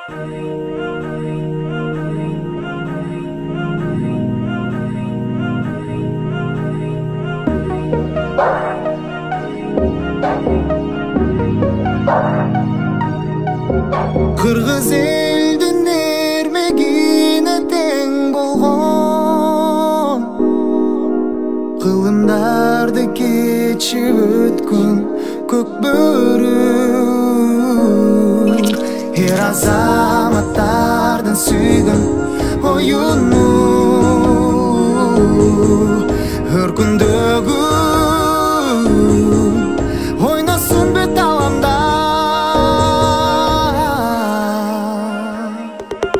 Kırgız elden ermegine teң bolgon, kılımdardı keçip ötkün көк бөрү. Her azamattardын сүйгөн оюну, өр күндөгү ойноsun бет аламда.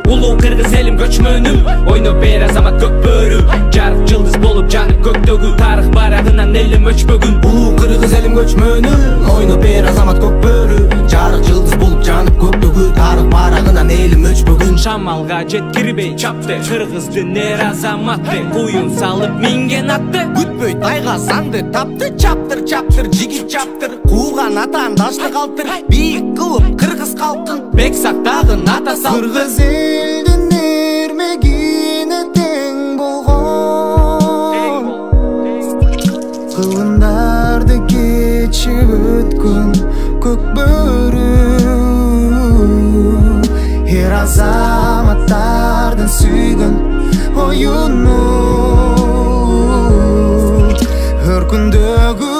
Улуу кыргыз элим көчмөнү, ойноп бер азамат көк бөрү. Жарык жылдыз болуп жанып көктөгү, тарых барагынан элим өчпөгүн. Улуу кыргыз элим көчмөнү, ойноп бер азамат көк бөрү. Жарык жылдыз болуп жанып көктөгү, тарых барагынан элим өчпөгүн. Шамалга жеткирбей чапты, кыргыздын эр азаматы. Куюн салып минген атты, Күтпөй тайга санды тапты. Чаптыр чаптыр жигит чаптыр, кууган атаандаштык калтыр. Бийик кылып кыргыз калкын бек сактагын ата сал. Кыргыз элдин эрмегине тең болгон, кылымдарды кечип өткөн көк бөрү. Эр азаматтардын сүйгөн оюну, өр күндөгү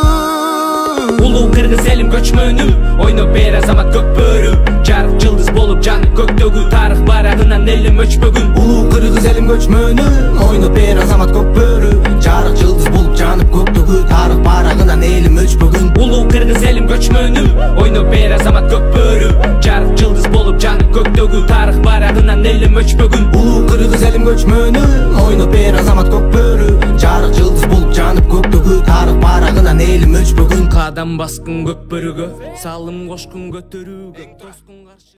Улуу кыргыз элим көчмөнү, ойноп бер азамат көк бөрү. Жарык жылдыз болуп жанып көктөгү, тарых барагынан элим өчпөгүн. Улуу кыргыз элим көчмөнү, ойноп бер азамат көк бөрү. Жарык жылдыз болуп жанып көктөгү, тарых барагынан элим өчпөгүн. Улуу кыргыз элим көчмөнү, ойноп бер азамат көк бөрү. Жарык жылдыз болуп жанып көктөгү, тарых барагынан элим өчпөгүн. Улуу кыргыз элим көчмөнү, ойноп бер азамат көк бөрү. Жарык жылдыз болуп жанып көктөгү, тарых барагынан элим өчпөгүн. Кадам баскын көк бөрүгө, салым кошкун көтөрүүгө, тоскун каршы